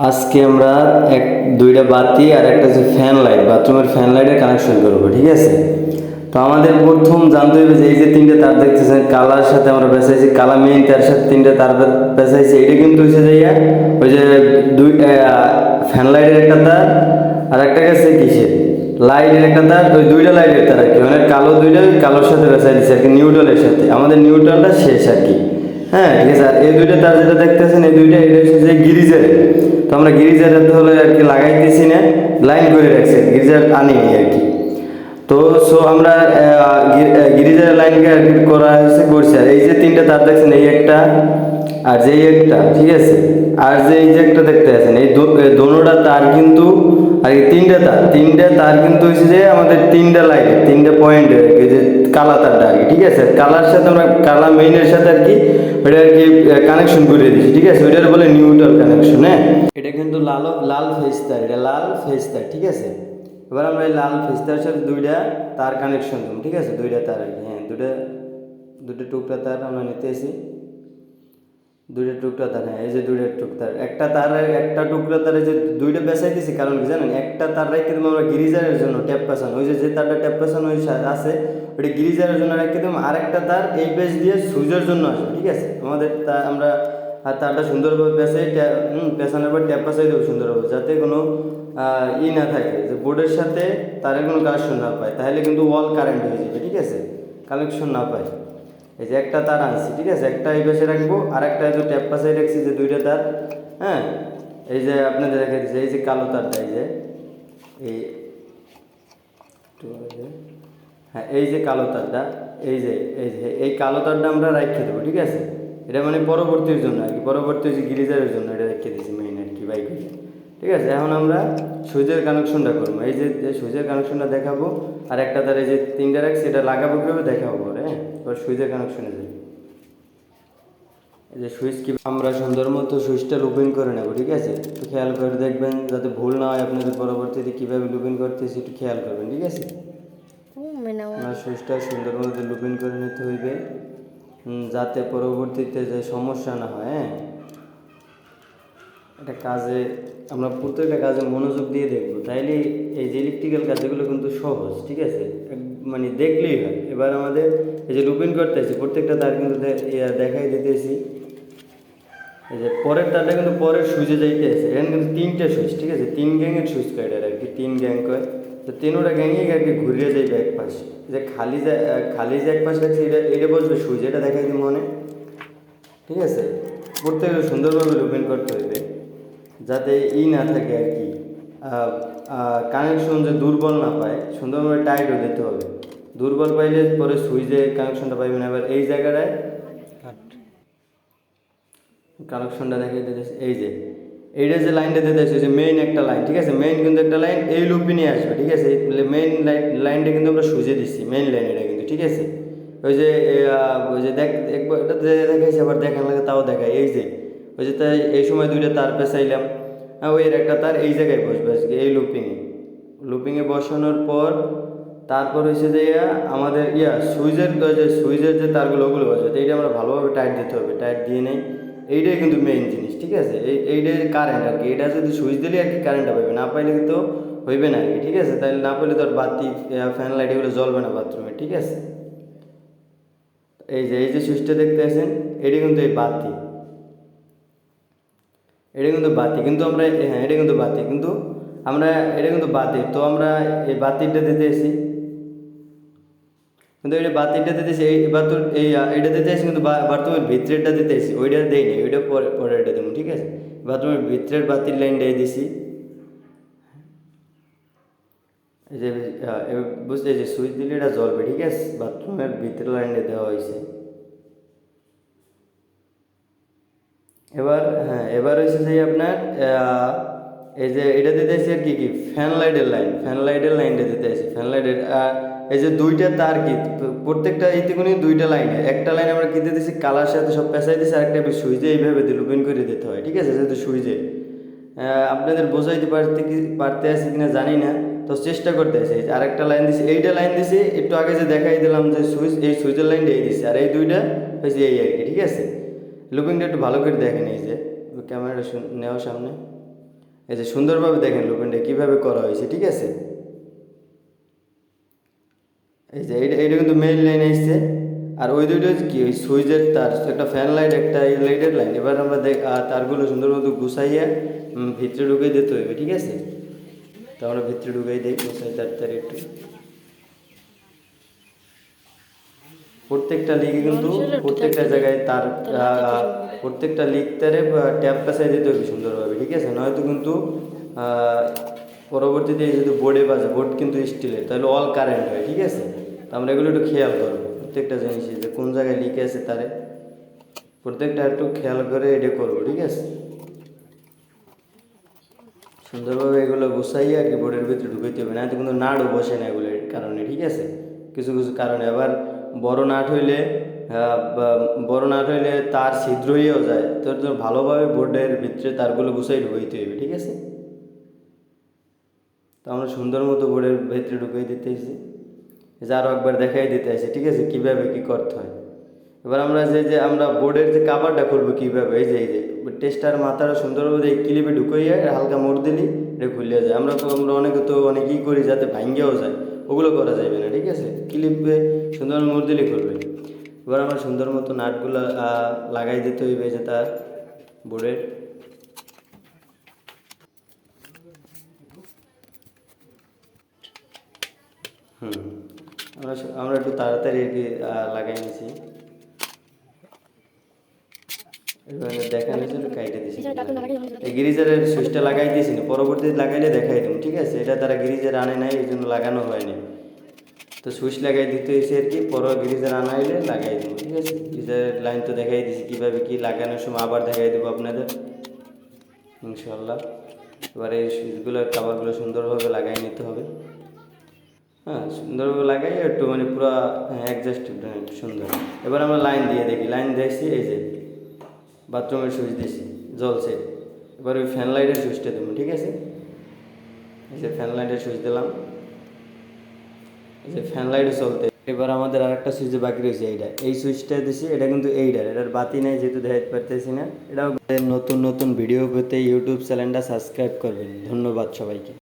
আজকে আমরা দুইটা বাতি আর একটা যে ফ্যান লাইট, বাথরুমের ফ্যান লাইটের কানেকশন করবো, ঠিক আছে। তো আমাদের প্রথম জানতে হবে যে এই যে তিনটে তার দেখতেছেন কালার সাথে আমরা বেসাইছি, কালা মেইন তার সাথে তিনটে তার বেসাইছি। এটা কিন্তু হচ্ছে যে ওই যে দুই ফ্যান লাইটের একটা তার আর একটা গেছে কিসের লাইটের একটা তার, ওই দুইটা লাইটের তার আর কি, মানে কালো দুইটা কালোর সাথে বেসাই দিচ্ছে আর কি, নিউট্রালের সাথে। আমাদের নিউট্রালটা শেষ আর কি। হ্যাঁ, ঠিক আছে। আর এই দুইটা তার যেটা দেখতেছেন এই দুইটা, এটা হচ্ছে যে গিরিজার। তো আমরা গিরিজার হলে আর কি লাগাইতেছি না, লাইন করে রাখছি, গিরিজার আনিনি আর কি। তো আমরা গিরিজার লাইনকে আর কি করা হয়েছে করছি। আর এই যে তিনটা তার দেখছেন, এই একটা আর যে একটা, ঠিক আছে। আর যে এই যে একটা দেখতে আছেন, এই দোনোটা তার কিন্তু আর কি তিনটা তার কিন্তু হচ্ছে যে আমাদের তিনটা লাইনে তিনটা পয়েন্টের আর কি, যে কালা তারটা আর কি, ঠিক আছে। কালার সাথে আমরা কালা মেইনের সাথে আর কি ওইটা আর কি কানেকশন করে দিচ্ছি, ঠিক আছে। ওইটার বলে নিউট্রাল কানেকশন। হ্যাঁ, এটা কিন্তু লাল ফেজ তার, এটা লাল ফেজ তার, ঠিক আছে। এবার আমরা এই লাল ফেজ তার সাথে দুইটা তার কানেকশন দেবো, ঠিক আছে। দুইটা তার আর কি, হ্যাঁ, দুটো টুকরা তার আমরা নিতেছি, দুইটা টুকরা তার। হ্যাঁ, এই যে দুইটা টুকরা তার, একটা তার একটা টুকরা তারে যে দুইটা বেসাই দিছি, কারণ কি জানেন, একটা তার রেখে দেবো আমরা গিরিজারের জন্য ট্যাপ পেছানো, ওই যে তারটা ট্যাপ পেছানো ওই আছে ওইটা গিরিজারের জন্য রেখে দেবো। আরেকটা তার এই পেজ দিয়ে সুইচের জন্য আসবে, ঠিক আছে। আমাদের তা আমরা আর তারটা সুন্দরভাবে পেঁচাই, পেঁচানোর পর ট্যাপ পেঁচাই দেবো সুন্দরভাবে, যাতে কোনো না থাকে, যে বোর্ডের সাথে তারের কোনো কানেকশন না পায়, তাহলে কিন্তু ওয়াল কারেন্ট হয়ে যাবে, ঠিক আছে, কানেকশন না পায়। এই যে একটা তার আনছি, ঠিক আছে, একটা এই পাশে রাখবো আর একটা এই যে ট্যাপ পাশে রাখছি, যে দুইটা তার। হ্যাঁ, এই যে আপনাদের দেখা দিচ্ছে এই যে কালো তারটা, এই যে এই হ্যাঁ, এই যে কালো তারটা, এই কালো তারটা আমরা রেখে দেবো, ঠিক আছে। এটা মানে পরবর্তীর জন্য আর কি, পরবর্তী যে গিরিজারের জন্য এটা রেখে দিয়েছি মেইন আর কি, বাইক, ঠিক আছে। এখন আমরা সুইচের কানেকশনটা করবো, এই যে সুইচের কানেকশনটা দেখাবো। আর একটা তার এই যে তিনটা রাখছি, এটা লাগাবো কীভাবে দেখাবো পরে। হ্যাঁ, এবার সুইচের কানেকশনে যাই। এই যে সুইচ কি আমরা সুন্দর মতো সুইচটা লুপিং করে নেবো, ঠিক আছে। একটু খেয়াল করে দেখবেন যাতে ভুল না হয়, আপনাদের পরবর্তীতে কীভাবে লুপিং করতেছি একটু খেয়াল করবেন, ঠিক আছে। আপনার সুইচটা সুন্দর মতো লুপিং করে নিতে হইবে, যাতে পরবর্তীতে যে সমস্যা না হয়। হ্যাঁ, একটা কাজে আমরা প্রত্যেকটা কাজে মনোযোগ দিয়ে দেখবো, তাইলে এই যে ইলেকট্রিক্যাল কাজগুলো কিন্তু সহজ, ঠিক আছে, মানে দেখলেই হয়। এবার আমাদের এই যে লুপিং করতেছি প্রত্যেকটা তার কিন্তু দেখাই দিতেছি। এই যে পরের তারটা কিন্তু পরের সুইচে যাইতে আছে, এখানে কিন্তু তিনটে সুইচ, ঠিক আছে, তিন গ্যাংয়ের সুইচ কয় আর কি, তিন গ্যাং কয়। তো তিনোটা গ্যাংই আর কি ঘুরিয়ে যাইবে এক পাশে, যে খালি যে এক পাশে রাখছে এটা বসবে সুইচ, এটা দেখাই দিই মনে, ঠিক আছে। প্রত্যেকটা সুন্দরভাবে লুপিং করতে হইবে, যাতে না থাকে আর কি, কানেকশন যে দুর্বল না পায়, সুন্দরভাবে টাইটও দিতে হবে। দুর্বল পাইলে পরে সুইচে কানেকশনটা পাইবে না। এবার এই জায়গাটায় কানেকশনটা দেখিয়ে দিতেছে, এই যে এইটা যে লাইনটা দিতে আসছে, যে মেইন একটা লাইন, ঠিক আছে, মেইন কিন্তু একটা লাইন এই লুপে নিয়ে আসবে, ঠিক আছে। মেইন লাইনটা কিন্তু আমরা সুইচে দিচ্ছি, মেইন লাইন এটা কিন্তু, ঠিক আছে। ওই যে একবার এটা দেখাইছি, আবার দেখান লাগে তাও দেখায়। এই যে ওই যে তাই এই সময় দুইটা তার পেঁচাইলাম, ওই এর একটা তার এই জায়গায় বসবে আজকে এই লুপিংয়ে বসানোর পর তারপর হচ্ছে যে আমাদের সুইচের যে তারগুলো ওগুলো বসবে, এইটা আমরা ভালোভাবে টাইট দিতে হবে, টাইট দিয়ে নেই। এইটাই কিন্তু মেইন জিনিস, ঠিক আছে। এইটাই কারেন্ট আর কি, এটা যদি সুইচ দিলে আর কি কারেন্টটা পাইবে, না পাইলে কিন্তু হইবে না আর কি, ঠিক আছে। তাহলে না পাইলে তো আর বাতি ফ্যান লাইট এগুলো জ্বলবে না বাথরুমে, ঠিক আছে। এই যে সুইচটা দেখতে আছেন, এটা কিন্তু এই বাতি, এটা কিন্তু বাতি কিন্তু আমরা, হ্যাঁ, এটা কিন্তু বাতি কিন্তু আমরা, এটা কিন্তু বাতি, তো আমরা এই বাতিটা দিতে এসি, কিন্তু এটা বাতিটা দিতেছি, এই বাতুর এইটা দিতে আসি, কিন্তু বাথরুমের ভিতরেরটা দিতে আসি, ওইটা দেয়নি, ওইটা পরে এটা দেবো, ঠিক আছে। বাথরুমের ভিতরের বাতির লাইনটা দিছি, এই যে বুঝতে, এই যে সুইচ দিলে এটা জ্বলবে, ঠিক আছে। বাথরুমের ভিতরের লাইনটা দেওয়া হয়েছে। এবার হ্যাঁ, এবার হচ্ছে যে আপনার এই যে এটা দিতে আসি আর কি ফ্যান লাইটের লাইনটা দিতে আসি, ফ্যান লাইটের। এই যে দুইটা তার কি প্রত্যেকটা এইটুকুনি দুইটা লাইনে, একটা লাইন আমরা কি দিতেছি কালার সাথে সব পেঁচাই দিচ্ছি, আরেকটা সুইচে এইভাবে লুপিং করে দিতে হয়, ঠিক আছে, যেহেতু সুইচে। আপনাদের বোঝাইতে পারতে আসি কিনা জানি না, তো চেষ্টা করতে আসি। আরেকটা লাইন দিছি, এইটা লাইন দিছি একটু আগে যে দেখাই দিলাম, যে এই সুইচের লাইনটা এই দিছি, আর এই দুইটা হয়েছে এই আর কি, ঠিক আছে। লুপিংটা একটু ভালো করে দেখেন, এই যে ক্যামেরাটা নেওয়ার সামনে, এই যে সুন্দরভাবে দেখেন লুপিংটা কীভাবে করা হয়েছে, ঠিক আছে। এই যে এইটা কিন্তু মেইন লাইন আসছে, আর ওই দুইটা হচ্ছে কি ওই সুইচের তার, একটা ফ্যান লাইট একটা এই লাইটের লাইন। এবার আমরা তারগুলো সুন্দর মতো গুছাইয়া ভিতরে ঢুকিয়ে দিতে হবে, ঠিক আছে। তো আমরা ভিতরে ঢুকিয়ে দিই, গুছাই তার একটু। প্রত্যেকটা লিগে কিন্তু প্রত্যেকটা জায়গায় তার প্রত্যেকটা লিগ তারে ট্যাপ কাছাই দিতে হবে সুন্দরভাবে, ঠিক আছে। নয়তো কিন্তু পরবর্তীতে যদি বোর্ডে বাজে, বোর্ড কিন্তু স্টিলের, তাহলে অল কারেন্ট হয়, ঠিক আছে। তো আমরা এগুলো একটু খেয়াল করবো, প্রত্যেকটা জিনিসই যে কোন জায়গায় লিক আছে তারে প্রত্যেকটা একটু খেয়াল করে এটা করবো, ঠিক আছে। সুন্দরভাবে এগুলো গুছাই আর কি বোর্ডের ভিতরে ঢুকাইতে হবে, না তো কিন্তু নাটও বসে না এগুলোর কারণে, ঠিক আছে। কিছু কিছু কারণে আবার বড় নাট হইলে তার ছিদ্র হয়েও যায়, তোর জন্য ভালোভাবে বোর্ডের ভিতরে তারগুলো গুছাই ঢুকাইতে হবে, ঠিক আছে। তো আমরা সুন্দর মতো বোর্ডের ভিতরে ঢুকাই দিতেছি, যে আরও একবার দেখাই দিতে আসি, ঠিক আছে, কীভাবে কী করতে হয়। এবার আমরা আমরা বোর্ডের যে কাভারটা খুলবো কীভাবে, এই যে টেস্টার মাথাটা সুন্দরভাবে এই ক্লিপে ঢুকাইয়া হালকা মোড় দিলি এটা খুলে যায়। আমরা অনেকে তো অনেক ই করি যাতে ভাঙ্গেও যায়, ওগুলো করা যাবে না, ঠিক আছে। ক্লিপে সুন্দর মোড় দিলে খুলবে। এবার আমরা সুন্দর মতো নাটগুলো লাগাই দিতে হইবে যে তার বোর্ডের। আমরা আমরা একটু তাড়াতাড়ি লাগাই নিছি, দেখা হয়েছিল কাইটে দিছি। এই গিরিজারের সুইচটা লাগাই দিয়েছি না, পরবর্তীতে লাগাইলে দেখাই দেবো, ঠিক আছে। এটা তারা গিরিজার আনে নাই, এই জন্য লাগানো হয়নি। তো সুইচ লাগাই দিতে হয়েছে আর কি, পর গিরিজার আনাইলে লাগাই দেবো, ঠিক আছে। গিরিজারের লাইন তো দেখাই দিয়েছি কীভাবে কী লাগানোর সময়, আবার দেখাই দেবো আপনাদের ইনশাল্লাহ। এবার এই সুইচগুলো কাভারগুলো সুন্দরভাবে লাগাই নিতে হবে। হ্যাঁ, সুন্দরভাবে লাগাই একটু মানে পুরো অ্যাডজাস্ট সুন্দর। এবার আমরা লাইন দিয়ে দেখি, লাইন দেখছি এই যে বাথরুমের সুইচ দিয়েছি, জ্বলছে। এবার ওই ফ্যান লাইটের সুইচটা দেবো, ঠিক আছে। এই যে ফ্যান লাইটের সুইচ দিলাম, এই যে ফ্যান লাইটও চলতে। এবার আমাদের আরেকটা সুইচ বাকি রয়েছে, এই সুইচটা দিছি, এটা কিন্তু এটার বাতি নেই যেহেতু দেখাতে পারতেছি না। এটাও নতুন নতুন ভিডিও পেতে ইউটিউব চ্যানেলটা সাবস্ক্রাইব করবেন। ধন্যবাদ সবাইকে।